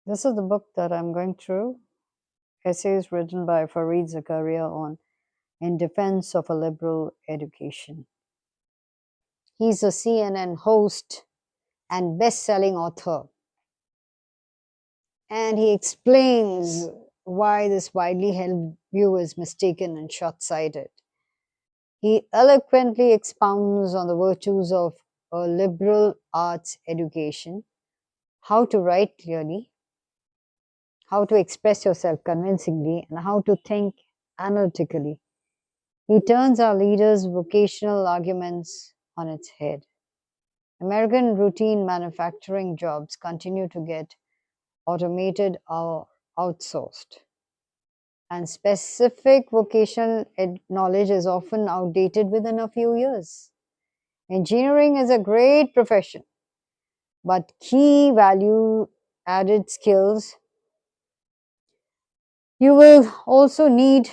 This is the book that I'm going through. Essays written by Fareed Zakaria on In Defense of a Liberal Education. He's a CNN host and best-selling author. And he explains why this widely held view is mistaken and short-sighted. He eloquently expounds on the virtues of a liberal arts education, how to write clearly, how to express yourself convincingly, and how to think analytically. He turns our leaders' vocational arguments on its head. American routine manufacturing jobs continue to get automated or outsourced, and specific vocational knowledge is often outdated within a few years. Engineering is a great profession, but key value added skills you will also need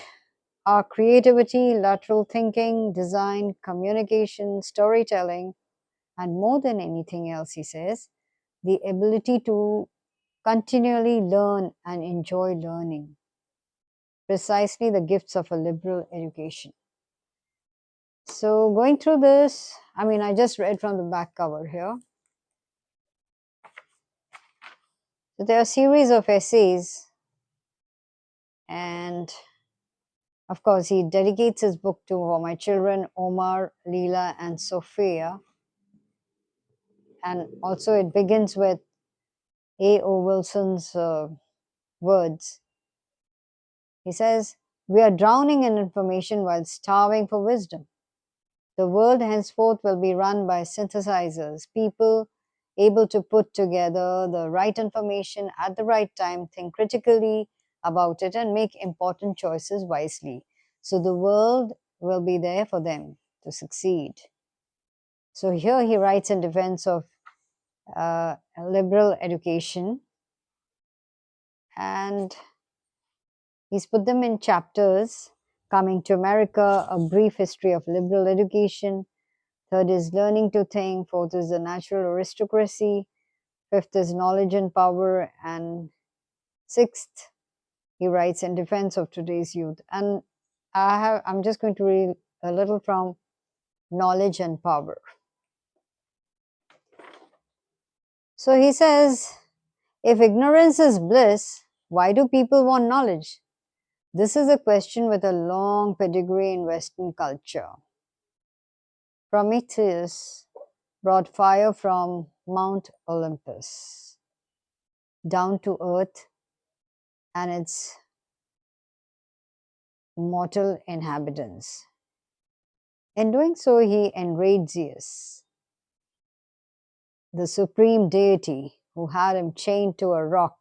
are creativity, lateral thinking, design, communication, storytelling, and more than anything else, he says, the ability to continually learn and enjoy learning. Precisely the gifts of a liberal education. So, going through this, I just read from the back cover here. So, there are a series of essays, and of course, he dedicates his book to my children, Omar, Leela, and Sophia. And also, it begins with A.O. Wilson's words. He says, "We are drowning in information while starving for wisdom. The world henceforth will be run by synthesizers, people able to put together the right information at the right time, think critically about it, and make important choices wisely. So the world will be there for them to succeed." So here he writes in defense of liberal education, and he's put them in chapters. Coming to America, a brief history of liberal education. Third is learning to think. Fourth is the natural aristocracy. Fifth is knowledge and power. And sixth, he writes in defense of today's youth. And I'm just going to read a little from knowledge and power. So he says, if ignorance is bliss, why do people want knowledge? This is a question with a long pedigree in Western culture. Prometheus brought fire from Mount Olympus down to earth and its mortal inhabitants. In doing so, he enraged Zeus, the supreme deity who had him chained to a rock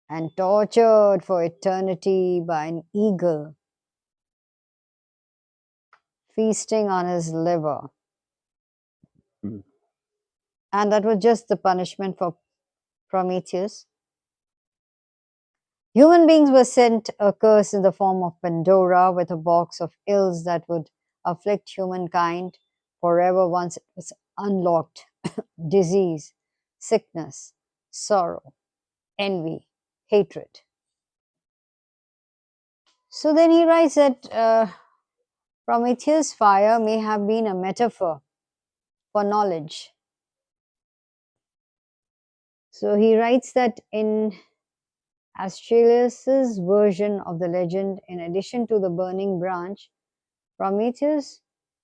and tortured for eternity by an eagle feasting on his liver. And that was just the punishment for Prometheus. Human beings were sent a curse in the form of Pandora with a box of ills that would afflict humankind forever once it was unlocked. Disease, sickness, sorrow, envy, hatred. So then he writes that Prometheus' fire may have been a metaphor for knowledge. So he writes that in Aeschylus's version of the legend, in addition to the burning branch, Prometheus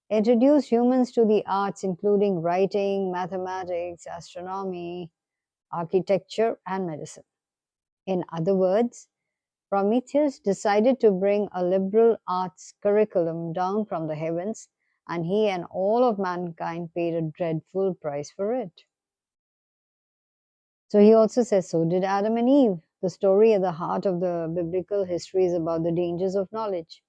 introduced humans to the arts including writing, mathematics, astronomy, architecture, and medicine. In other words, Prometheus decided to bring a liberal arts curriculum down from the heavens, and he and all of mankind paid a dreadful price for it. So he also says, so did Adam and Eve. The story at the heart of the biblical history is about the dangers of knowledge.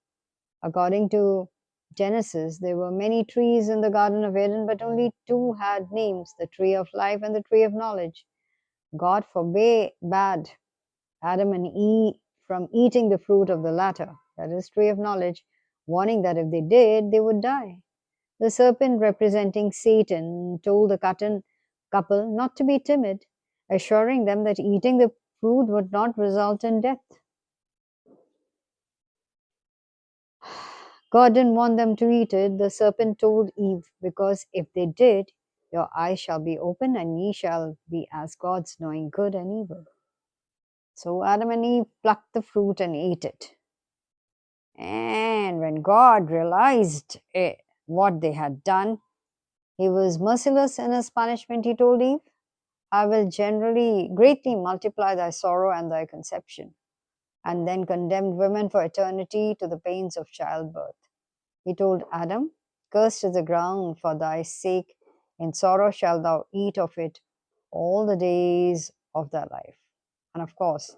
According to Genesis, there were many trees in the Garden of Eden, but only two had names, the tree of life and the tree of knowledge. God forbade Adam and Eve from eating the fruit of the latter, that is, tree of knowledge, warning that if they did, they would die. The serpent, representing Satan, told the couple not to be timid assuring them that eating the fruit would not result in death. God didn't want them to eat it. The serpent told Eve, because if they did, your eyes shall be open and ye shall be as gods, knowing good and evil. So Adam and Eve plucked the fruit and ate it. And when God realized what they had done, he was merciless in his punishment. He told Eve, I will generally greatly multiply thy sorrow and thy conception, and then condemned women for eternity to the pains of childbirth. He told Adam, cursed is the ground for thy sake, in sorrow shalt thou eat of it all the days of thy life. And of course,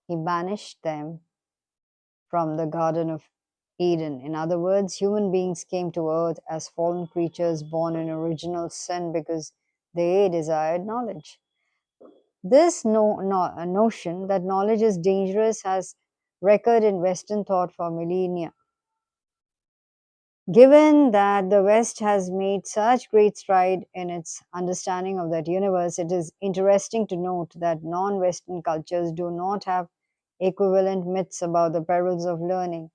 he banished them from the Garden of Eden. In other words, human beings came to earth as fallen creatures born in original sin because they desired knowledge. This notion that knowledge is dangerous has recurred in Western thought for millennia. Given that the West has made such great stride in its understanding of that universe, it is interesting to note that non Western cultures do not have equivalent myths about the perils of learning.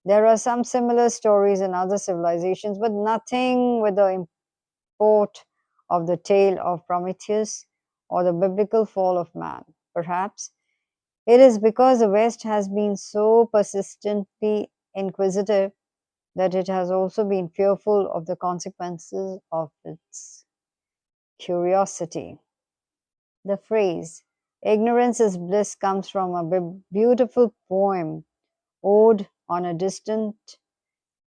There are some similar stories in other civilizations, but nothing with the import of the tale of Prometheus or the biblical fall of man. Perhaps it is because the West has been so persistently inquisitive that it has also been fearful of the consequences of its curiosity. The phrase, ignorance is bliss, comes from a beautiful poem, Ode on a Distant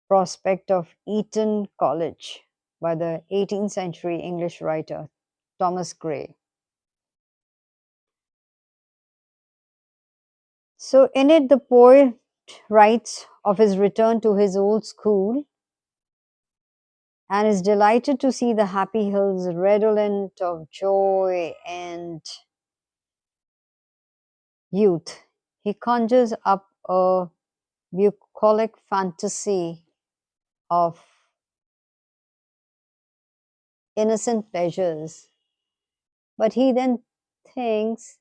Prospect of Eton College, by the 18th century English writer Thomas Gray. So, in it, the poet writes of his return to his old school and is delighted to see the happy hills redolent of joy and youth. He conjures up a bucolic fantasy of innocent pleasures, but he then thinks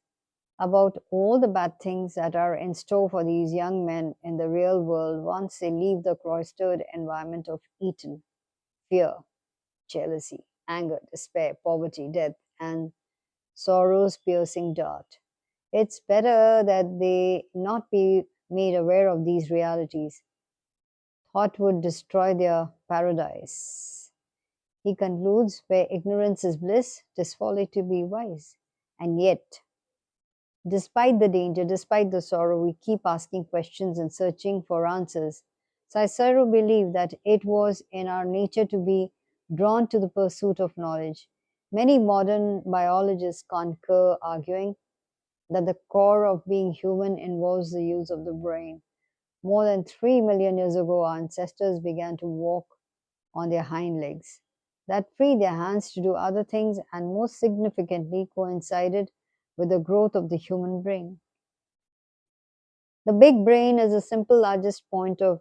about all the bad things that are in store for these young men in the real world once they leave the cloistered environment of Eton: fear, jealousy, anger, despair, poverty, death, and sorrow's piercing dart. It's better that they not be made aware of these realities. Thought would destroy their paradise. He concludes, where ignorance is bliss, 'tis folly to be wise. And yet, despite the danger, despite the sorrow, we keep asking questions and searching for answers. Cicero believed that it was in our nature to be drawn to the pursuit of knowledge. Many modern biologists concur, arguing that the core of being human involves the use of the brain. More than 3 million years ago, our ancestors began to walk on their hind legs. That freed their hands to do other things and, most significantly, coincided with the growth of the human brain. The big brain is the simple largest point of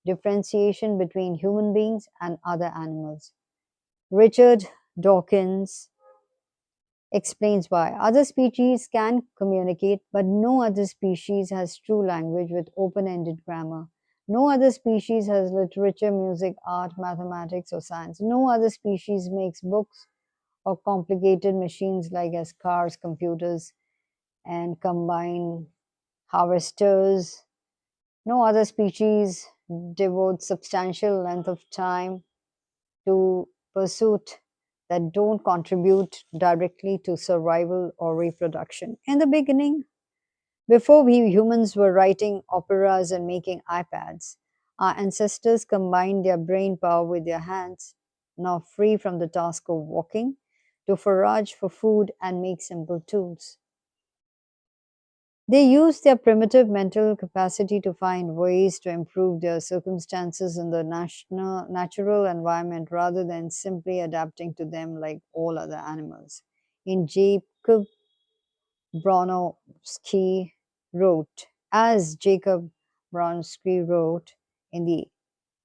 differentiation between human beings and other animals. Richard Dawkins explains why other species can communicate, but no other species has true language with open ended grammar. No other species has literature, music, art, mathematics, or science. No other species makes books or complicated machines like as cars, computers, and combine harvesters. No other species devotes substantial length of time to pursuit that don't contribute directly to survival or reproduction. In the beginning, before we humans were writing operas and making iPads, our ancestors combined their brain power with their hands, now free from the task of walking, to forage for food and make simple tools. They used their primitive mental capacity to find ways to improve their circumstances in the natural environment rather than simply adapting to them like all other animals. In Jacob Bronowski as Jacob Bronowski wrote in The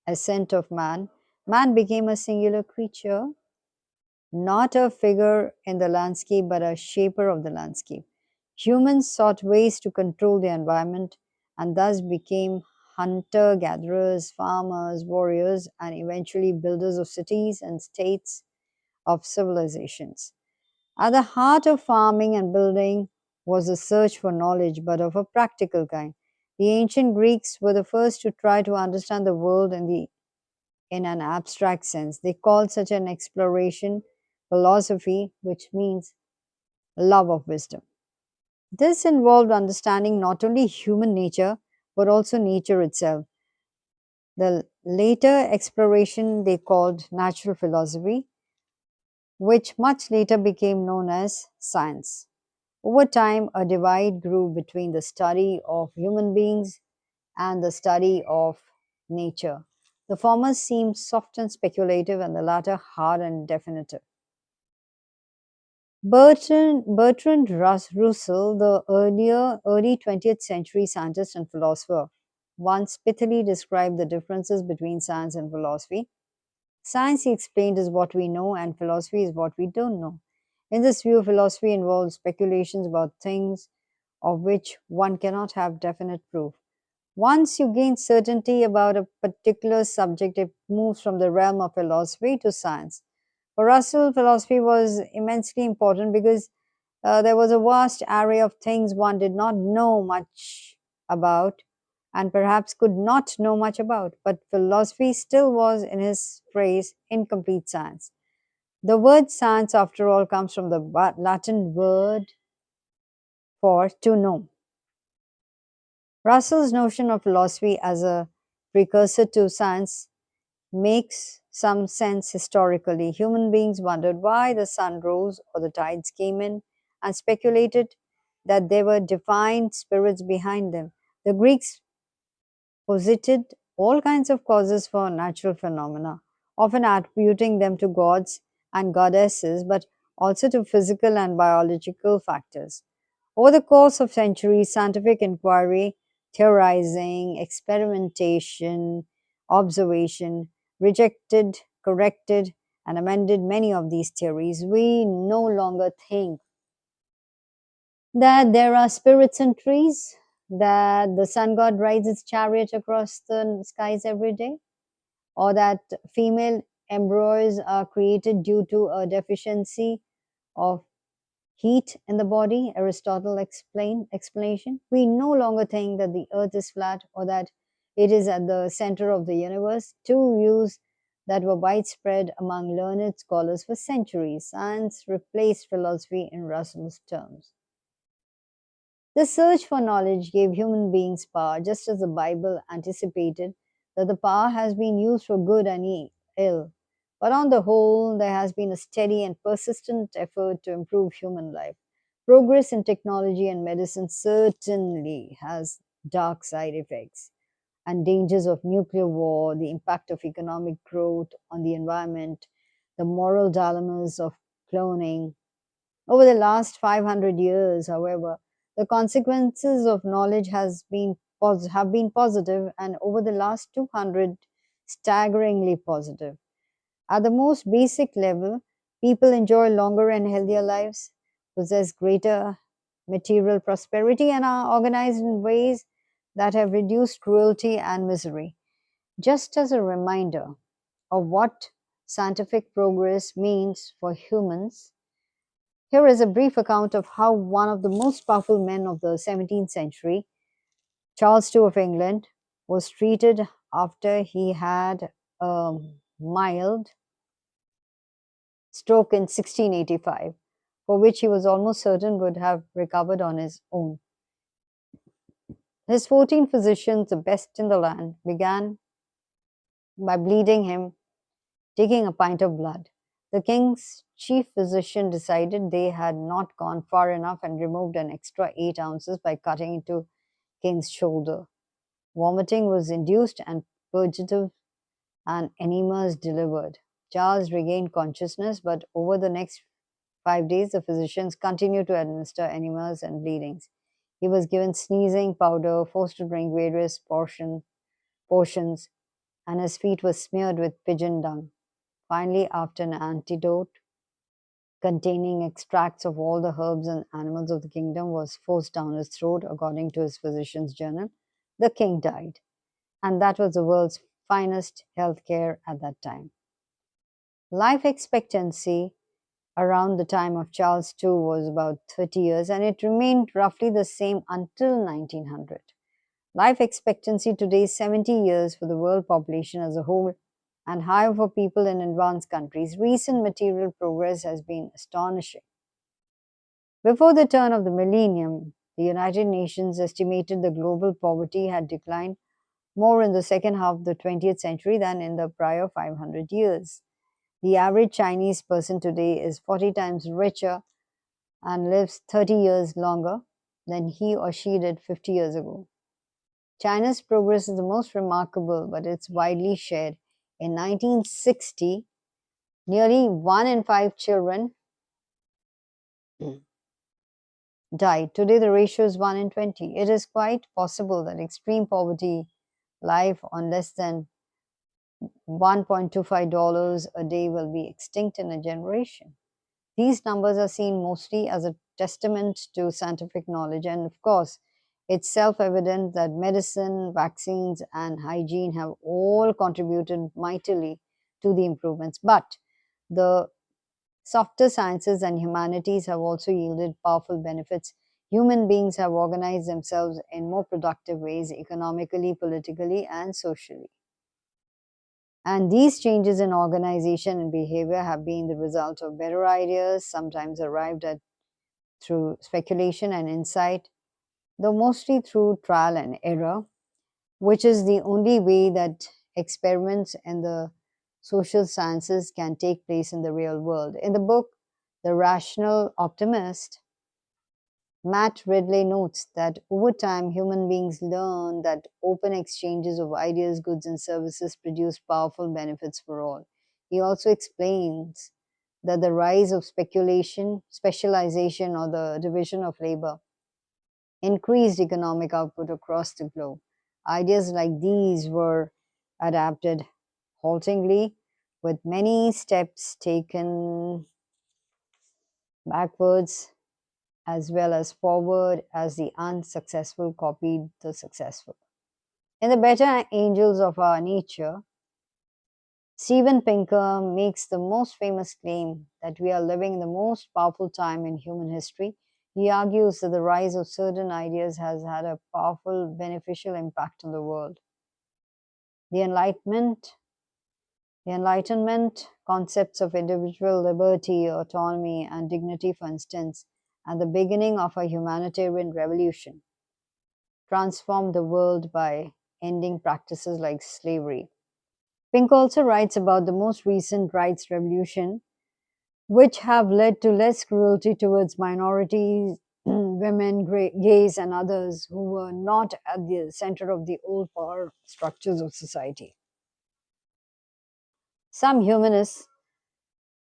Ascent of Man, man became a singular creature not a figure in the landscape, but a shaper of the landscape. Humans sought ways to control the environment and thus became hunter gatherers, farmers, warriors, and eventually builders of cities and states of civilizations. At the heart of farming and building was a search for knowledge, but of a practical kind. The ancient Greeks were the first to try to understand the world in an abstract sense. They called such an exploration philosophy, which means love of wisdom. This involved understanding not only human nature, but also nature itself. The later exploration they called natural philosophy, which much later became known as science. Over time, a divide grew between the study of human beings and the study of nature. The former seemed soft and speculative, and the latter hard and definitive. Bertrand Russell, the early 20th century scientist and philosopher, once pithily described the differences between science and philosophy. Science, he explained, is what we know, and philosophy is what we don't know. In this view, philosophy involves speculations about things of which one cannot have definite proof. Once you gain certainty about a particular subject, it moves from the realm of philosophy to science. For Russell, philosophy was immensely important because there was a vast array of things one did not know much about and perhaps could not know much about. But philosophy still was, in his phrase, incomplete science. The word science, after all, comes from the Latin word for to know. Russell's notion of philosophy as a precursor to science makes some sense historically. Human beings wondered why the sun rose or the tides came in and speculated that there were divine spirits behind them. The Greeks posited all kinds of causes for natural phenomena, often attributing them to gods and goddesses, but also to physical and biological factors. Over the course of centuries, scientific inquiry, theorizing, experimentation, observation rejected, corrected, and amended many of these theories. We no longer think that there are spirits in trees, that the sun god rides its chariot across the skies every day, or that female embryos are created due to a deficiency of heat in the body. Aristotle explained explanation. We no longer think that the earth is flat or that it is at the center of the universe, two views that were widespread among learned scholars for centuries. Science replaced philosophy in Russell's terms. The search for knowledge gave human beings power, just as the Bible anticipated that the power has been used for good and ill. But on the whole, there has been a steady and persistent effort to improve human life. Progress in technology and medicine certainly has dark side effects and dangers of nuclear war, the impact of economic growth on the environment, the moral dilemmas of cloning, over the last 500 years, however, the consequences of knowledge have been positive, and over the last 200, staggeringly positive. At the most basic level, people enjoy longer and healthier lives, possess greater material prosperity, and are organized in ways that have reduced cruelty and misery. Just as a reminder of what scientific progress means for humans, here is a brief account of how one of the most powerful men of the 17th century, Charles II of England, was treated after he had a mild stroke in 1685, for which he was almost certain would have recovered on his own. His 14 physicians, the best in the land, began by bleeding him, taking a pint of blood. The king's chief physician decided they had not gone far enough and removed an extra 8 ounces by cutting into king's shoulder. Vomiting was induced and purgative and enemas delivered. Charles regained consciousness, but over the next 5 days, the physicians continued to administer enemas and bleedings. He was given sneezing powder, forced to drink various potions, and his feet were smeared with pigeon dung. Finally, after an antidote, containing extracts of all the herbs and animals of the kingdom was forced down his throat, according to his physician's journal. The king died, and that was the world's finest health care at that time. Life expectancy around the time of Charles II was about 30 years, and it remained roughly the same until 1900. Life expectancy today is 70 years for the world population as a whole and higher for people in advanced countries. Recent material progress has been astonishing. Before the turn of the millennium, the United Nations estimated the global poverty had declined more in the second half of the 20th century than in the prior 500 years. The average Chinese person today is 40 times richer and lives 30 years longer than he or she did 50 years ago. China's progress is the most remarkable, but it's widely shared. In 1960, nearly 1 in 5 children died. Today, the ratio is 1 in 20. It is quite possible that extreme poverty, life on less than $1.25 a day, will be extinct in a generation. These numbers are seen mostly as a testament to scientific knowledge, and of course, it's self evident that medicine, vaccines, and hygiene have all contributed mightily to the improvements. But the softer sciences and humanities have also yielded powerful benefits. Human beings have organized themselves in more productive ways, economically, politically, and socially. And these changes in organization and behavior have been the result of better ideas, sometimes arrived at through speculation and insight, though mostly through trial and error, which is the only way that experiments in the social sciences can take place in the real world. In the book, The Rational Optimist, Matt Ridley notes that over time, human beings learn that open exchanges of ideas, goods, and services produce powerful benefits for all. He also explains that the rise of speculation, specialization, or the division of labor increased economic output across the globe. Ideas like these were adapted haltingly, with many steps taken backwards as well as forward as the unsuccessful copied the successful. In The Better Angels of Our Nature, Steven Pinker makes the most famous claim that we are living in the most powerful time in human history. He argues that the rise of certain ideas has had a powerful beneficial impact on the world. The Enlightenment concepts of individual liberty, autonomy, and dignity, for instance, and the beginning of a humanitarian revolution, transformed the world by ending practices like slavery. Pink also writes about the most recent rights revolution, which have led to less cruelty towards minorities, women, gays, and others who were not at the center of the old power structures of society. Some humanists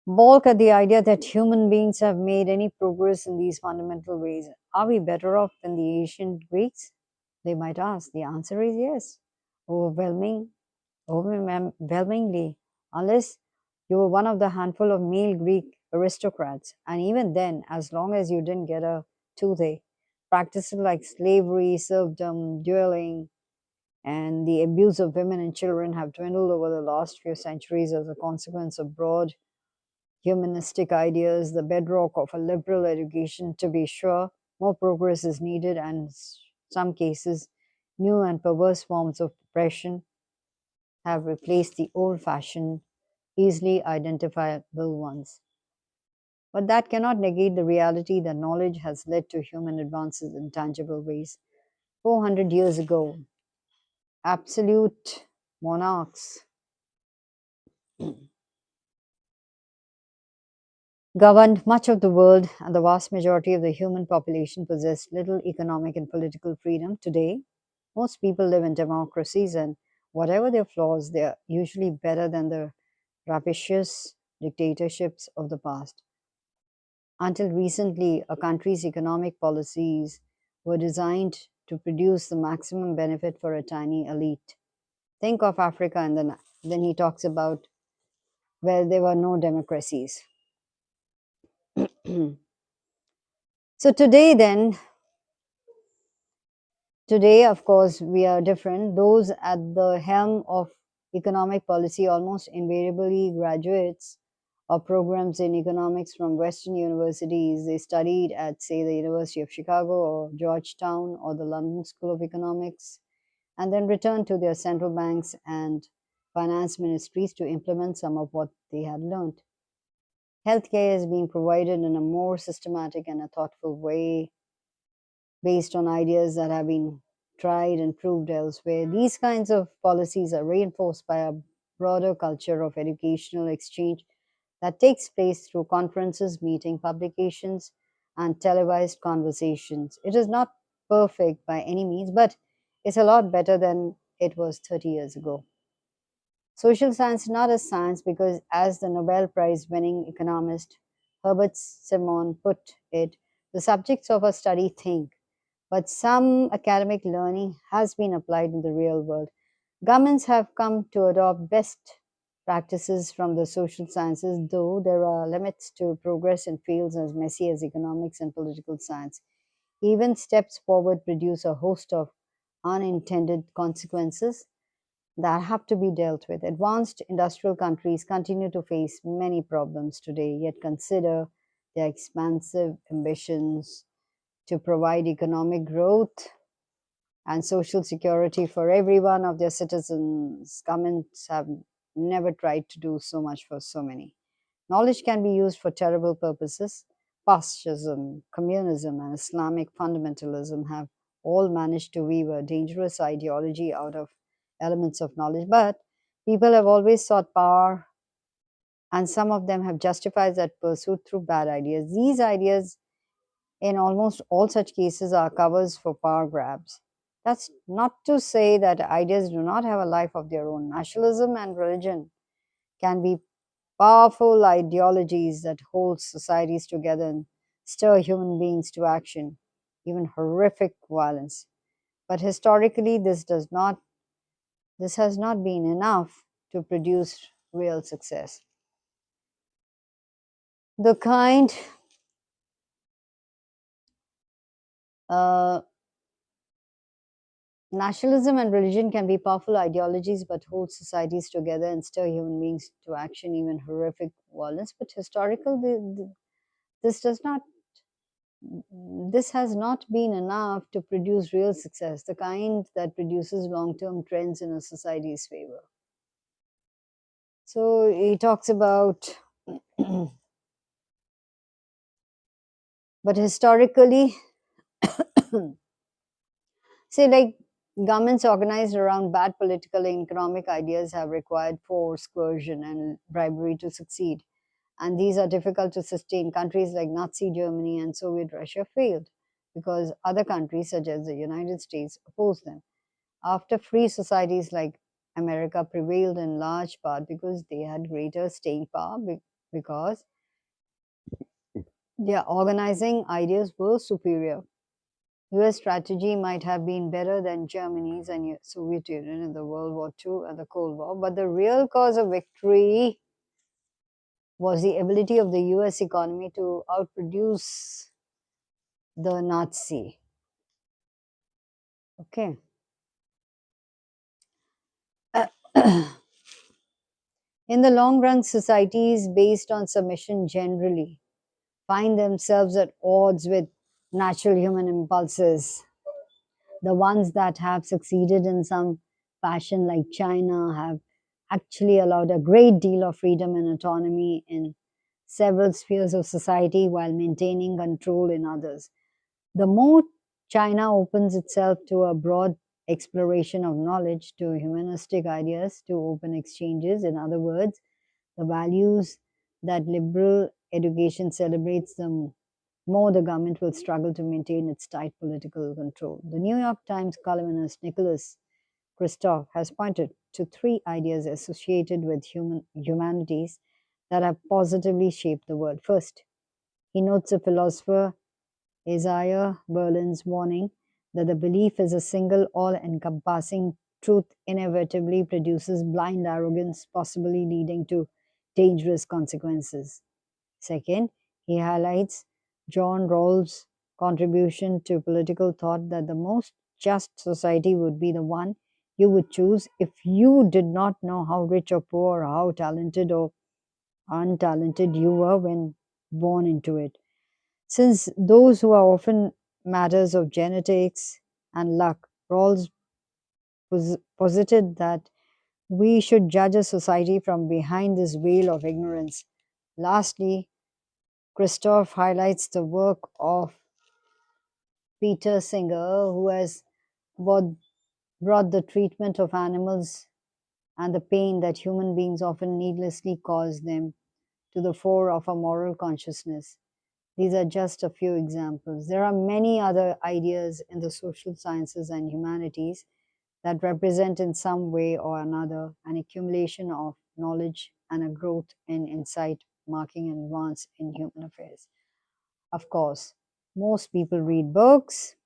balk at the idea that human beings have made any progress in these fundamental ways. Are we better off than the ancient Greeks? They might ask. The answer is yes. Overwhelmingly, unless you were one of the handful of male Greek aristocrats. And even then, as long as you didn't get a toothache, practices like slavery, serfdom, dueling, and the abuse of women and children have dwindled over the last few centuries as a consequence of broad humanistic ideas, the bedrock of a liberal education. To be sure, more progress is needed, and in some cases, new and perverse forms of oppression have replaced the old fashioned, easily identifiable ones. But that cannot negate the reality that knowledge has led to human advances in tangible ways. 400 years ago, absolute monarchs governed much of the world, and the vast majority of the human population possessed little economic and political freedom. Today, most people live in democracies, and whatever their flaws, they are usually better than the rapacious dictatorships of the past. Until recently, a country's economic policies were designed to produce the maximum benefit for a tiny elite. Think of Africa, and then he talks about where there were no democracies. So today, of course, we are different. Those at the helm of economic policy almost invariably graduates of programs in economics from Western universities. They studied at, say, the University of Chicago or Georgetown or the London School of Economics, and then returned to their central banks and finance ministries to implement some of what they had learned. Healthcare is being provided in a more systematic and a thoughtful way based on ideas that have been tried and proved elsewhere. These kinds of policies are reinforced by a broader culture of educational exchange that takes place through conferences, meeting, publications, and televised conversations. It is not perfect by any means, but it's a lot better than it was 30 years ago. Social science is not a science because, as the Nobel Prize winning economist Herbert Simon put it, the subjects of our study think, but some academic learning has been applied in the real world. Governments have come to adopt best practices from the social sciences, though there are limits to progress in fields as messy as economics and political science. Even steps forward produce a host of unintended consequences that have to be dealt with. Advanced industrial countries continue to face many problems today, yet consider their expansive ambitions to provide economic growth and social security for every one of their citizens. Governments have never tried to do so much for so many. Knowledge can be used for terrible purposes. Fascism, communism, and Islamic fundamentalism have all managed to weave a dangerous ideology out of elements of knowledge, but people have always sought power, and some of them have justified that pursuit through bad ideas. These ideas in almost all such cases are covers for power grabs. That's not to say that ideas do not have a life of their own. Nationalism and religion can be powerful ideologies that hold societies together and stir human beings to action, even horrific violence. But historically, this has not been enough to produce real success. The kind uh, Nationalism and religion can be powerful ideologies but hold societies together and stir human beings to action, even horrific violence. But this does not this has not been enough to produce real success, the kind that produces long-term trends in a society's favor. So he talks about, but historically, say like governments organized around bad political and economic ideas have required force, coercion, and bribery to succeed. And these are difficult to sustain. Countries like Nazi Germany and Soviet Russia failed because other countries, such as the United States, opposed them. After free societies like America prevailed in large part because they had greater staying power, because their organizing ideas were superior. US strategy might have been better than Germany's and Soviet Union in the World War II and the Cold War, but the real cause of victory was the ability of the US economy to outproduce the Nazi. Okay. In the long run, societies based on submission generally find themselves at odds with natural human impulses. The ones that have succeeded in some fashion, like China, have actually allowed a great deal of freedom and autonomy in several spheres of society while maintaining control in others. The more China opens itself to a broad exploration of knowledge, to humanistic ideas, to open exchanges, in other words, the values that liberal education celebrates, the more the government will struggle to maintain its tight political control. The New York Times columnist Nicholas Kristof has pointed to three ideas associated with humanities that have positively shaped the world. First, he notes the philosopher Isaiah Berlin's warning that the belief is a single, all encompassing truth inevitably produces blind arrogance, possibly leading to dangerous consequences. Second, He highlights John Rawls' contribution to political thought that the most just society would be the one you would choose if you did not know how rich or poor, or how talented or untalented you were when born into it. Since those who are often matters of genetics and luck, Rawls posited that we should judge a society from behind this veil of ignorance. Lastly, Christoph highlights the work of Peter Singer, who has brought, brought the treatment of animals and the pain that human beings often needlessly cause them to the fore of a moral consciousness. These are just a few examples. There are many other ideas in the social sciences and humanities that represent in some way or another an accumulation of knowledge and a growth in insight, marking an advance in human affairs. Of course, most people read books,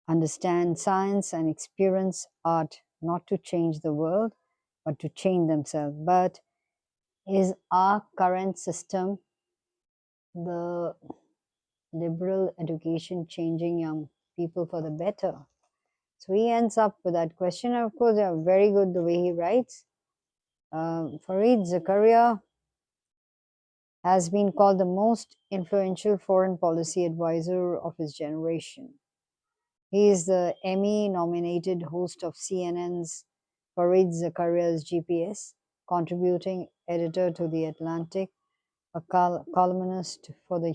understand science, and experience art not to change the world, but to change themselves. But is our current system, the liberal education, changing young people for the better? So he ends up with that question. Of course, they are very good the way he writes. Fareed Zakaria has been called the most influential foreign policy advisor of his generation. He is the Emmy nominated host of CNN's Fareed Zakaria's GPS, contributing editor to The Atlantic, a columnist for the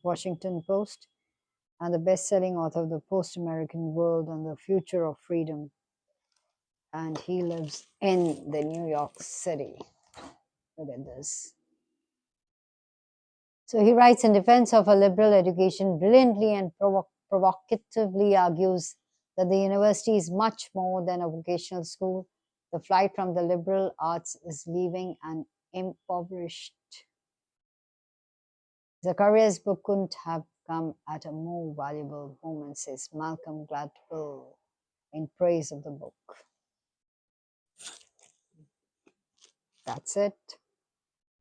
Washington Post, and the best selling author of The Post American World on the Future of Freedom. And he lives in the New York City. Look at this. So he writes in defense of a liberal education, brilliantly and provocatively argues that the university is much more than a vocational school. The flight from the liberal arts is leaving an impoverished. Zakaria's book couldn't have come at a more valuable moment, says Malcolm Gladwell in praise of the book. That's it.